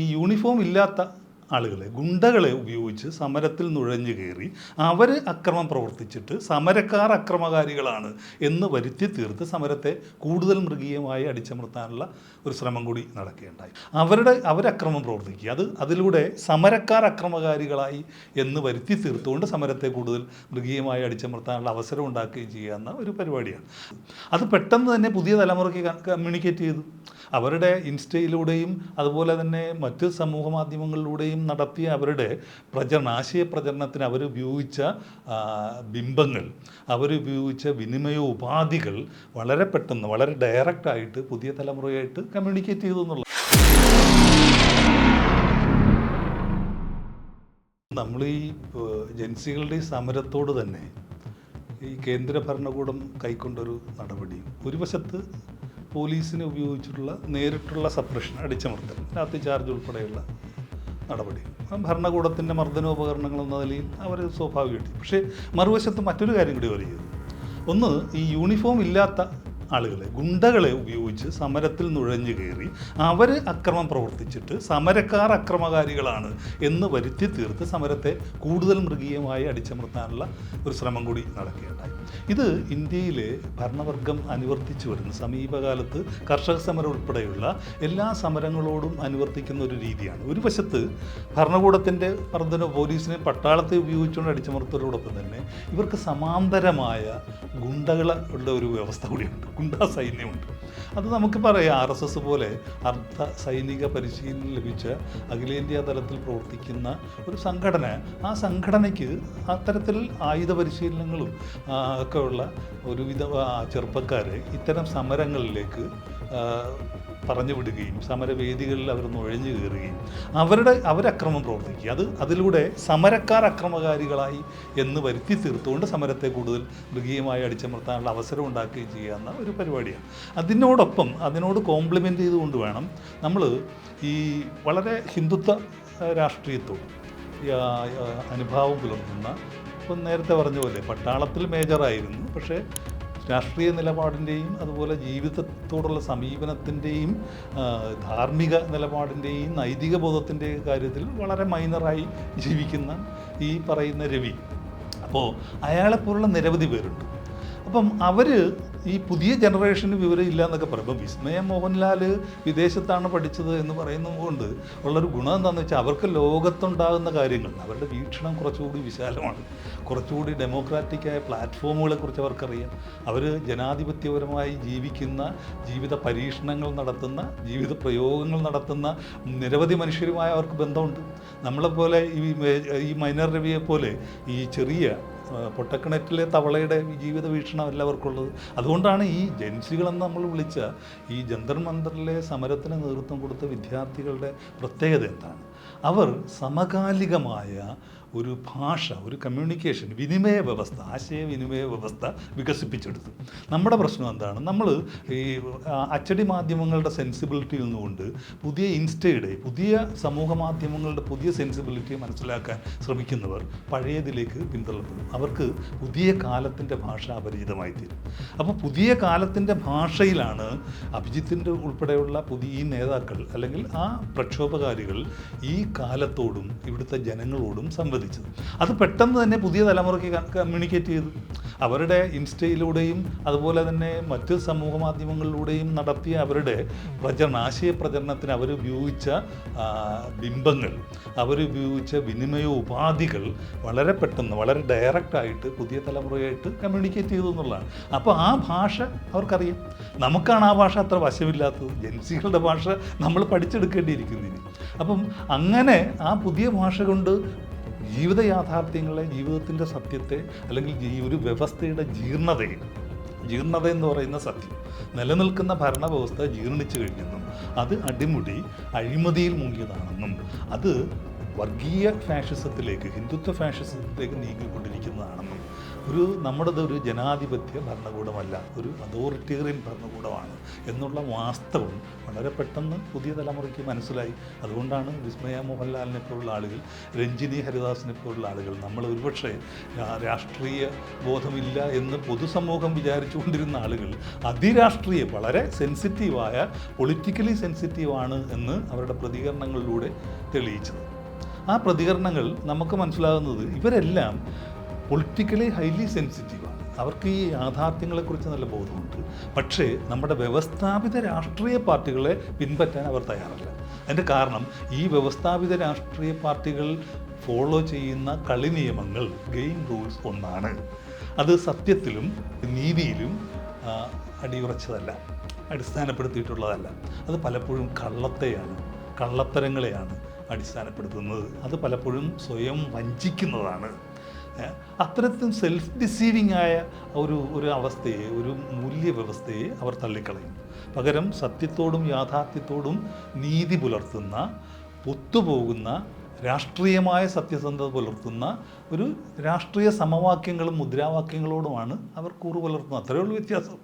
ഈ യൂണിഫോം ഇല്ലാത്ത ആളുകളെ, ഗുണ്ടകളെ ഉപയോഗിച്ച് സമരത്തിൽ നുഴഞ്ഞു കയറി അവർ അക്രമം പ്രവർത്തിച്ചിട്ട് സമരക്കാർ അക്രമകാരികളാണ് എന്ന് വരുത്തി തീർത്ത് സമരത്തെ കൂടുതൽ മൃഗീയമായി അടിച്ചമർത്താനുള്ള ഒരു ശ്രമം കൂടി നടക്കുകയുണ്ടായി. അവരക്രമം പ്രവർത്തിക്കുക, അതിലൂടെ സമരക്കാർ അക്രമകാരികളായി എന്ന് വരുത്തി തീർത്തുകൊണ്ട് സമരത്തെ കൂടുതൽ മൃഗീയമായി അടിച്ചമർത്താനുള്ള അവസരം ഉണ്ടാക്കുകയും ചെയ്യുന്ന ഒരു പരിപാടിയാണ്. അത് പെട്ടെന്ന് തന്നെ പുതിയ തലമുറയ്ക്ക് കമ്മ്യൂണിക്കേറ്റ് ചെയ്തു. അവരുടെ ഇൻസ്റ്റയിലൂടെയും അതുപോലെ തന്നെ മറ്റ് സമൂഹ മാധ്യമങ്ങളിലൂടെയും നടത്തിയ അവരുടെ ആശയ പ്രചരണത്തിന് അവരുപയോഗിച്ച ബിംബങ്ങൾ, അവരുപയോഗിച്ച വിനിമയ ഉപാധികൾ വളരെ പെട്ടെന്ന് വളരെ ഡയറക്റ്റായിട്ട് പുതിയ തലമുറയായിട്ട് കമ്മ്യൂണിക്കേറ്റ് ചെയ്തു എന്നുള്ളത്. നമ്മൾ ഈ ജൻസികളുടെ സമരത്തോട് തന്നെ ഈ കേന്ദ്ര ഭരണകൂടം കൈക്കൊണ്ടൊരു നടപടി, ഒരു വശത്ത് പോലീസിനെ ഉപയോഗിച്ചിട്ടുള്ള നേരിട്ടുള്ള സപ്രഷൻ, അടിച്ചമർത്തൽ, ലാത്തി ചാർജ് ഉൾപ്പെടെയുള്ള നടപടി, ഭരണകൂടത്തിൻ്റെ മർദ്ദനോപകരണങ്ങൾ എന്ന നിലയിൽ അവർ സ്വാഭാവികമായിട്ട്. പക്ഷേ മറുവശത്ത് മറ്റൊരു കാര്യം കൂടി അവർ ചെയ്തു. ഒന്ന്, ഈ യൂണിഫോം ഇല്ലാത്ത ആളുകളെ, ഗുണ്ടകളെ ഉപയോഗിച്ച് സമരത്തിൽ നുഴഞ്ഞു കയറി അവർ അക്രമം പ്രവർത്തിച്ചിട്ട് സമരക്കാർ അക്രമകാരികളാണ് എന്ന് വരുത്തി തീർത്ത് സമരത്തെ കൂടുതൽ മൃഗീയമായി അടിച്ചമർത്താനുള്ള ഒരു ശ്രമം കൂടി നടക്കുകയുണ്ടായി. ഇത് ഇന്ത്യയിലെ ഭരണവർഗം അനുവർത്തിച്ചു വരുന്ന, സമീപകാലത്ത് കർഷക സമരം ഉൾപ്പെടെയുള്ള എല്ലാ സമരങ്ങളോടും അനുവർത്തിക്കുന്ന ഒരു രീതിയാണ്. ഒരു വശത്ത് ഭരണകൂടത്തിൻ്റെ മർദ്ദന, പോലീസിനെ പട്ടാളത്തെ ഉപയോഗിച്ചുകൊണ്ട് അടിച്ചമർത്തലോടൊപ്പം തന്നെ ഇവർക്ക് സമാന്തരമായ ഗുണ്ടകളുടെ ഒരു വ്യവസ്ഥ കൂടിയുണ്ട്, ഗുണ്ടാ സൈന്യമുണ്ട്. അത് നമുക്ക് പറയാം, RSS പോലെ അർദ്ധ സൈനിക പരിശീലനം ലഭിച്ച അഖിലേന്ത്യാ തലത്തിൽ പ്രവർത്തിക്കുന്ന ഒരു സംഘടന. ആ സംഘടനയ്ക്ക് അത്തരത്തിൽ ആയുധ പരിശീലനങ്ങളും ഒക്കെ ഉള്ള ഒരുവിധ ചെറുപ്പക്കാരെ ഇത്തരം സമരങ്ങളിലേക്ക് പറഞ്ഞു വിടുകയും സമരവേദികളിൽ അവർ നുഴഞ്ഞു കയറുകയും അവരക്രമം പ്രവർത്തിക്കുക, അതിലൂടെ സമരക്കാർ അക്രമകാരികളായി എന്ന് വരുത്തി തീർത്തുകൊണ്ട് സമരത്തെ കൂടുതൽ മൃഗീയമായി അടിച്ചമർത്താനുള്ള അവസരം ഉണ്ടാക്കുകയും ചെയ്യുന്ന ഒരു പരിപാടിയാണ്. അതിനോട് കോംപ്ലിമെൻ്റ് ചെയ്തുകൊണ്ട് വേണം നമ്മൾ ഈ വളരെ ഹിന്ദുത്വ രാഷ്ട്രീയത്തോട് അനുഭാവം പുലർത്തുന്ന, ഇപ്പം നേരത്തെ പറഞ്ഞ പോലെ പട്ടാളത്തിൽ മേജറായിരുന്നു, പക്ഷേ രാഷ്ട്രീയ നിലപാടിൻ്റെയും അതുപോലെ ജീവിതത്തോടുള്ള സമീപനത്തിൻ്റെയും ധാർമ്മിക നിലപാടിൻ്റെയും നൈതിക ബോധത്തിൻ്റെയും കാര്യത്തിൽ വളരെ മൈനറായി ജീവിക്കുന്ന ഈ പറയുന്ന രവി, അപ്പോൾ അയാളെപ്പോലുള്ള നിരവധി പേരുണ്ട്. അപ്പം അവർ ഈ പുതിയ ജനറേഷന് വിവരമില്ല എന്നൊക്കെ പറയും. ഇപ്പം വിസ്മയ മോഹൻലാൽ വിദേശത്താണ് പഠിച്ചത് എന്ന് പറയുന്നത് കൊണ്ട് ഉള്ളൊരു ഗുണം എന്താണെന്ന് വെച്ചാൽ അവർക്ക് ലോകത്തുണ്ടാകുന്ന കാര്യങ്ങൾ, അവരുടെ വീക്ഷണം കുറച്ചുകൂടി വിശാലമാണ്, കുറച്ചുകൂടി ഡെമോക്രാറ്റിക്കായ പ്ലാറ്റ്ഫോമുകളെക്കുറിച്ച് അവർക്കറിയാം. അവർ ജനാധിപത്യപരമായി ജീവിക്കുന്ന, ജീവിത പരീക്ഷണങ്ങൾ നടത്തുന്ന, ജീവിത പ്രയോഗങ്ങൾ നടത്തുന്ന നിരവധി മനുഷ്യരുമായി അവർക്ക് ബന്ധമുണ്ട്. നമ്മളെപ്പോലെ ഈ മൈനർ രവിയെപ്പോലെ ഈ ചെറിയ പൊട്ടക്കിണറ്റിലെ തവളയുടെ ജീവിത വീക്ഷണം എല്ലാവർക്കുള്ളത്. അതുകൊണ്ടാണ് ഈ ജൻസികളെന്ന് നമ്മൾ വിളിച്ച ഈ ജന്തർ മന്ദറിലെ സമരത്തിന് നേതൃത്വം കൊടുത്ത വിദ്യാർത്ഥികളുടെ പ്രത്യേകത എന്താണ്? അവർ സമകാലികമായ ഒരു ഭാഷ, ഒരു കമ്മ്യൂണിക്കേഷൻ, വിനിമയ വ്യവസ്ഥ, ആശയവിനിമയ വ്യവസ്ഥ വികസിപ്പിച്ചെടുത്തു. നമ്മുടെ പ്രശ്നം എന്താണ്? നമ്മൾ ഈ അച്ചടി മാധ്യമങ്ങളുടെ സെൻസിബിലിറ്റിയിൽ നിന്നുകൊണ്ട് പുതിയ ഇൻസ്റ്റയുടെ, പുതിയ സമൂഹ മാധ്യമങ്ങളുടെ പുതിയ സെൻസിബിലിറ്റിയെ മനസ്സിലാക്കാൻ ശ്രമിക്കുന്നവർ പഴയതിലേക്ക് പിന്തള്ളപ്പെടും. അവർക്ക് പുതിയ കാലത്തിൻ്റെ ഭാഷ അപരിചിതമായി തീരും. അപ്പോൾ പുതിയ കാലത്തിൻ്റെ ഭാഷയിലാണ് അഭിജിത്തിൻ്റെ ഉൾപ്പെടെയുള്ള പുതിയ നേതാക്കൾ അല്ലെങ്കിൽ ആ പ്രക്ഷോഭകാരികൾ ഈ കാലത്തോടും ഇവിടുത്തെ ജനങ്ങളോടും സംവദിച്ചത്. അത് പെട്ടെന്ന് തന്നെ പുതിയ തലമുറയ്ക്ക് കമ്മ്യൂണിക്കേറ്റ് ചെയ്തു. അവരുടെ ഇൻസ്റ്റയിലൂടെയും അതുപോലെ തന്നെ മറ്റ് സമൂഹ മാധ്യമങ്ങളിലൂടെയും നടത്തിയ അവരുടെ ആശയ പ്രചരണത്തിന് അവരുപയോഗിച്ച ബിംബങ്ങൾ, അവരുപയോഗിച്ച വിനിമയ ഉപാധികൾ വളരെ പെട്ടെന്ന് വളരെ ഡയറക്റ്റായിട്ട് പുതിയ തലമുറയായിട്ട് കമ്മ്യൂണിക്കേറ്റ് ചെയ്തു എന്നുള്ളതാണ്. അപ്പോൾ ആ ഭാഷ അവർക്കറിയാം. നമുക്കാണ് ആ ഭാഷ അത്ര വശമില്ലാത്തത്. ജൻസികളുടെ ഭാഷ നമ്മൾ പഠിച്ചെടുക്കേണ്ടിയിരിക്കുന്നു. അപ്പം അങ്ങനെ ആ പുതിയ ഭാഷ കൊണ്ട് ജീവിത യാഥാർത്ഥ്യങ്ങളെ, ജീവിതത്തിൻ്റെ സത്യത്തെ, അല്ലെങ്കിൽ ഒരു വ്യവസ്ഥയുടെ ജീർണത എന്ന് പറയുന്ന സത്യം, നിലനിൽക്കുന്ന ഭരണവ്യവസ്ഥ ജീർണിച്ചു കഴിഞ്ഞെന്നും അത് അടിമുടി അഴിമതിയിൽ മുങ്ങിയതാണെന്നും അത് വർഗീയ ഫാഷിസത്തിലേക്ക്, ഹിന്ദുത്വ ഫാഷിസത്തിലേക്ക് നീങ്ങിക്കൊണ്ടിരിക്കുന്നതാണെന്നും നമ്മുടേത് ഒരു ജനാധിപത്യ ഭരണകൂടമല്ല, ഒരു അതോറിറ്റേറിയൻ ഭരണകൂടമാണ് എന്നുള്ള വാസ്തവം വളരെ പെട്ടെന്ന് പുതിയ തലമുറയ്ക്ക് മനസ്സിലായി. അതുകൊണ്ടാണ് വിസ്മയ മോഹൻലാലിനെ പോലുള്ള ആളുകൾ, രഞ്ജിനി ഹരിദാസിനെ പോലുള്ള ആളുകൾ, നമ്മൾ ഒരുപക്ഷെ രാഷ്ട്രീയ ബോധമില്ല എന്ന് പൊതുസമൂഹം വിചാരിച്ചുകൊണ്ടിരുന്ന ആളുകൾ അതിരാഷ്ട്രീയ, വളരെ സെൻസിറ്റീവായ, പൊളിറ്റിക്കലി സെൻസിറ്റീവാണ് എന്ന് അവരുടെ പ്രതികരണങ്ങളിലൂടെ തെളിയിച്ചത്. ആ പ്രതികരണങ്ങൾ നമുക്ക് മനസ്സിലാകുന്നത് ഇവരെല്ലാം പൊളിറ്റിക്കലി ഹൈലി സെൻസിറ്റീവാണ്. അവർക്ക് ഈ യാഥാർത്ഥ്യങ്ങളെക്കുറിച്ച് നല്ല ബോധമുണ്ട്. പക്ഷേ നമ്മുടെ വ്യവസ്ഥാപിത രാഷ്ട്രീയ പാർട്ടികളെ പിൻപറ്റാൻ അവർ തയ്യാറല്ല. അതിൻ്റെ കാരണം ഈ വ്യവസ്ഥാപിത രാഷ്ട്രീയ പാർട്ടികൾ ഫോളോ ചെയ്യുന്ന കളി നിയമങ്ങൾ, ഗെയിം റൂൾസ് ഒന്നാണ്. അത് സത്യത്തിലും നീതിയിലും അടിയുറച്ചതല്ല, അടിസ്ഥാനപ്പെടുത്തിയിട്ടുള്ളതല്ല. അത് പലപ്പോഴും കള്ളത്തരങ്ങളെയാണ് അടിസ്ഥാനപ്പെടുത്തുന്നത്. അത് പലപ്പോഴും സ്വയം വഞ്ചിക്കുന്നതാണ്. അത്തരത്തിൽ സെൽഫ് ഡിസീവിങ് ആയ ഒരു അവസ്ഥയെ, ഒരു മൂല്യവ്യവസ്ഥയെ അവർ തള്ളിക്കളയും. പകരം സത്യത്തോടും യാഥാർത്ഥ്യത്തോടും നീതി പുലർത്തുന്ന, ഒത്തുപോകുന്ന, രാഷ്ട്രീയമായ സത്യസന്ധത പുലർത്തുന്ന ഒരു രാഷ്ട്രീയ സമവാക്യങ്ങളും മുദ്രാവാക്യങ്ങളോടുമാണ് അവർ കൂറു പുലർത്തുന്നത്. അത്രയേ ഉള്ളൂ വ്യത്യാസം.